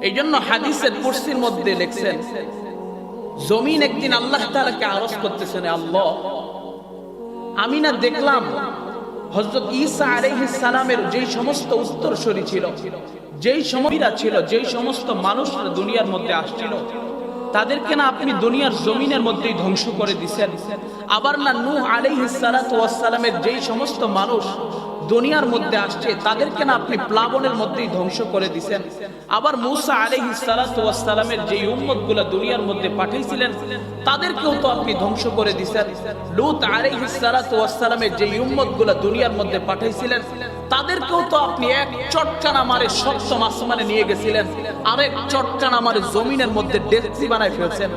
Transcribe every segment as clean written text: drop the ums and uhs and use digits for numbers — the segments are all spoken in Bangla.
এই জন্য হাদিসের কুরসির মধ্যে লিখছেন, জমিন একদিন আল্লাহ তাআলাকে আরজ করতেছেন, আল্লাহ আমি না দেখলাম হযরত ঈসা আলাইহিস সালামের যেই সমস্ত উত্তরসূরি ছিল, যেই সময়রা ছিল, যেই সমস্ত মানুষরা দুনিয়ার মধ্যে আসছিল, তাদেরকে না আপনি দুনিয়ার জমিনের মধ্যেই ধ্বংস করে দিয়েছেন। আবার না নূহ আলাইহিস সালাতু ওয়াস সালামের যেই সমস্ত মানুষ দুনিয়ার মধ্যে আসছে, তাদেরকে না আপনি প্লাবনের মধ্যেই ধ্বংস করে দিয়েছেন। আবার মূসা আলাইহিস সালাতু ওয়াস সালামের যেই উম্মতগুলো দুনিয়ার মধ্যে পাঠিয়েছিলেন, তাদেরকেও তো আপনি ধ্বংস করে দিয়েছেন। লূত আলাইহিস সালাতু ওয়াস সালামের যেই উম্মতগুলো দুনিয়ার মধ্যে পাঠিয়েছিলেন, তাদেরকেও তো আপনি এক চটকানা মারে সপ্তম আসমানে নিয়ে গেছিলেন, আরেক চটকানা মারে জমিনের মধ্যে ডেস্কি বানায় ফেলছেন।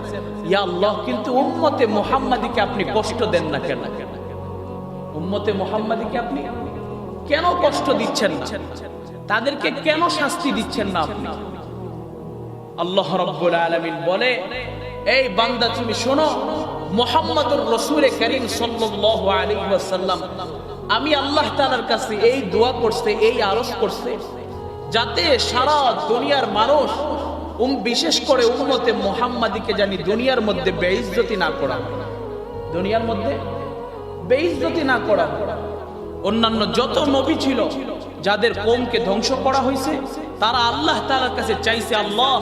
ইয়া আল্লাহ, কিন্তু উম্মতে মুহাম্মাদীকে আপনি কষ্ট দেন না কেন? উম্মতে মুহাম্মাদীকে আপনি কেন কষ্ট দিচ্ছেন না? তাদেরকে কেন শাস্তি দিচ্ছেন না আপনি? আল্লাহ রাব্বুল আলামিন বলে, এই বান্দা তুমি শোনো, মুহাম্মদুর রাসূল করিম সাল্লাল্লাহু আলাইহি ওয়াসাল্লাম আমি আল্লাহ তাআলার কাছে এই দোয়া করছে, এই আরজ করছে, যাতে সারা দুনিয়ার মানুষ বিশেষ করে উম্মতে মুহাম্মাদীকে জানি দুনিয়ার মধ্যে বেইজ্জতি না করা, দুনিয়ার মধ্যে বেইজ্জতি না করা। অন্যান্য যত নবী ছিল যাদের কওমকে ধ্বংস করা হয়েছে, তারা আল্লাহ তাআলার কাছে চাইছে, আল্লাহ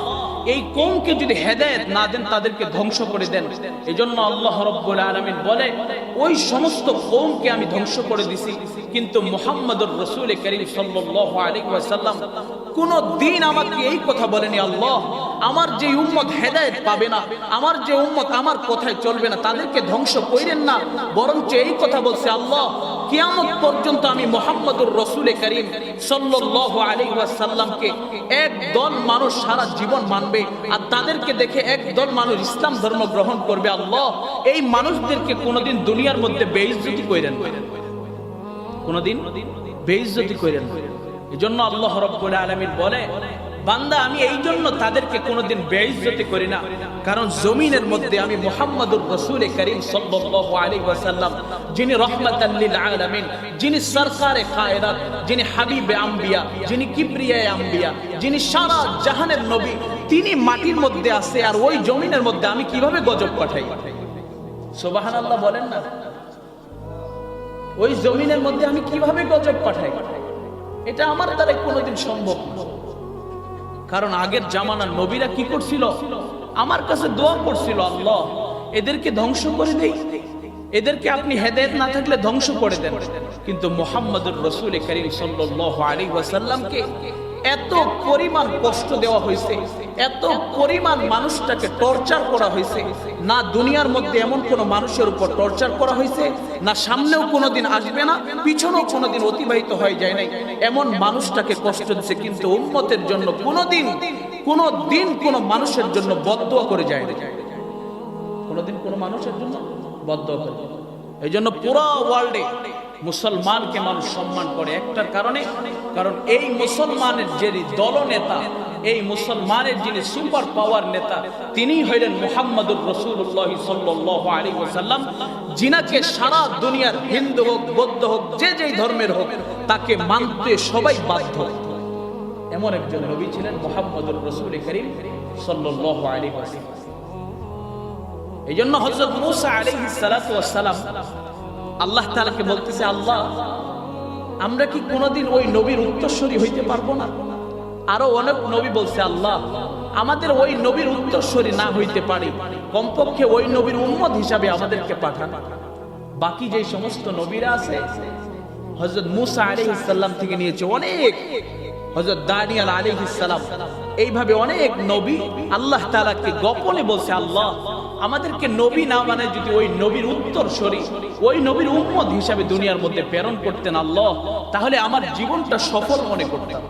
এই কওমকে যদি হেদায়েত না দেন তাদেরকে ধ্বংস করে দেন। এজন্য আল্লাহ রাব্বুল আলামিন বলে, ওই সমস্ত কওমকে আমি ধ্বংস করে দিছি, কিন্তু মুহাম্মদুর রাসূল করিম সাল্লাল্লাহু আলাইহি ওয়াসাল্লাম কোন দিন আমাকে এই কথা বলেনি, আল্লাহ আমার যে উম্মত হেদায়েত পাবে না, আমার যে উম্মত আমার কথায় চলবে না, তাদেরকে ধ্বংস কইরেন না। বরঞ্চ এই কথা বলছে, আল্লাহ কিয়ামত পর্যন্ত আমি মুহাম্মদুর রাসূল করিম সাল্লাল্লাহু আলাইহি ওয়াসাল্লামকে একদল মানুষ সারা জীবন মানবে, আর তাদেরকে দেখে একদল মানুষ ইসলাম ধর্ম গ্রহণ করবে। আল্লাহ এই মানুষদেরকে কোনোদিন দুনিয়ার মধ্যে বেইজ্জতি কইরেন না, কোনোদিন বেইজ্জতি কইরেন না। এজন্য আল্লাহ রাব্বুল আলামিন বলে, বান্দা আমি এই জন্য তাদেরকে কোনোদিন বেইজ্জতি করি না, কারণ জমিনের মধ্যে আমি মুহাম্মদুর রাসূল করিম সাল্লাল্লাহু আলাইহি ওয়াসাল্লাম, যিনি রাহমাতাল লিল আলামিন, যিনি সরকারে খায়রাত, যিনি হাবিবে আম্বিয়া, যিনি কিবরিয়ায়ে আম্বিয়া, যিনি সারা জাহানের নবী, তিনি মাটির মধ্যে আছে, আর ওই জমিনের মধ্যে আমি কিভাবে গজব পাঠাই? সুবহানাল্লাহ বলেন না, ওই জমিনের মধ্যে আমি কিভাবে গজব পাঠাই? এটা আমার দ্বারা কোনোদিন সম্ভব না। কারণ আগের জামানার নবীরা কি করছিল? আমার কাছে দোয়া করছিল, আল্লাহ এদেরকে ধ্বংস করে দেই, এদেরকে আপনি হেদায়েত না থাকলে ধ্বংস করে দেন। কিন্তু মুহাম্মদুর রাসূল করিম সাল্লাল্লাহু আলাইহি ওয়াসাল্লামকে এত পরিমাণ কষ্ট দেওয়া হয়েছে, এত পরিমাণ মানুষটাকে টর্চার করা হয়েছে, না দুনিয়ার মধ্যে এমন কোন মানুষের উপর টর্চার করা হয়েছে, না সামনেও কোনোদিন আসবে না, পিছনেও কোনোদিন অতিবাহিত হয়ে যায় নাই, এমন মানুষটাকে কষ্ট দিচ্ছে। কিন্তু উম্মতের জন্য কোনোদিন কোনো মানুষের জন্য বদদোয়া করে যায় না, কোনোদিন কোনো মানুষের জন্য বদদোয়া করে। এই জন্য পুরো ওয়ার্ল্ডে মুসলমানকে মানুষ সম্মান করে একটার কারণে, কারণ এই মুসলমানের যিনি দলনেতা, এই মুসলমানের যিনি সুপার পাওয়ার নেতা, তিনি হইলেন মুহাম্মদুর রাসূলুল্লাহ সাল্লাল্লাহু আলাইহি ওয়াসাল্লাম, যিনাকে সারা দুনিয়ার হিন্দু হোক, বৌদ্ধ হোক, যে যেই ধর্মের হোক, তাকে মানতে সবাই বাধ্য। এমন একজন নবী ছিলেন মুহাম্মদুর রাসূল করিম সাল্লাল্লাহু আলাইহি ওয়াসাল্লাম। এই জন্য হযরত মূসা আলাইহিস সালাতু ওয়াস সালাম আল্লাহ তাআলাকে বলতেছে, আল্লাহ আমরা কি কোনোদিন ওই নবীর উত্তরসূরি হইতে পারবো না? আরো অনেক নবী বলছে, আল্লাহ আমাদের ওই নবীর উত্তরসূরি না হইতে পারি, কমপক্ষে ওই নবীর উম্মত হিসাবে আমাদেরকে পাঠান। বাকি যে সমস্ত নবীরা আছে, হযরত মূসা আলাইহিস সালাম থেকে নিয়েছে অনেক, হযরত দানিয়েল আলাইহিস সালাম, এইভাবে অনেক নবী আল্লাহ তাআলাকে গোপনে বলছে, আল্লাহ আমাদেরকে নবী না মানে যদি ওই নবীর উত্তরসূরি, ওই নবীর উম্মত হিসাবে দুনিয়ার মধ্যে প্রেরণ করতেন আল্লাহ, তাহলে আমার জীবনটা সফল মনে করতাম।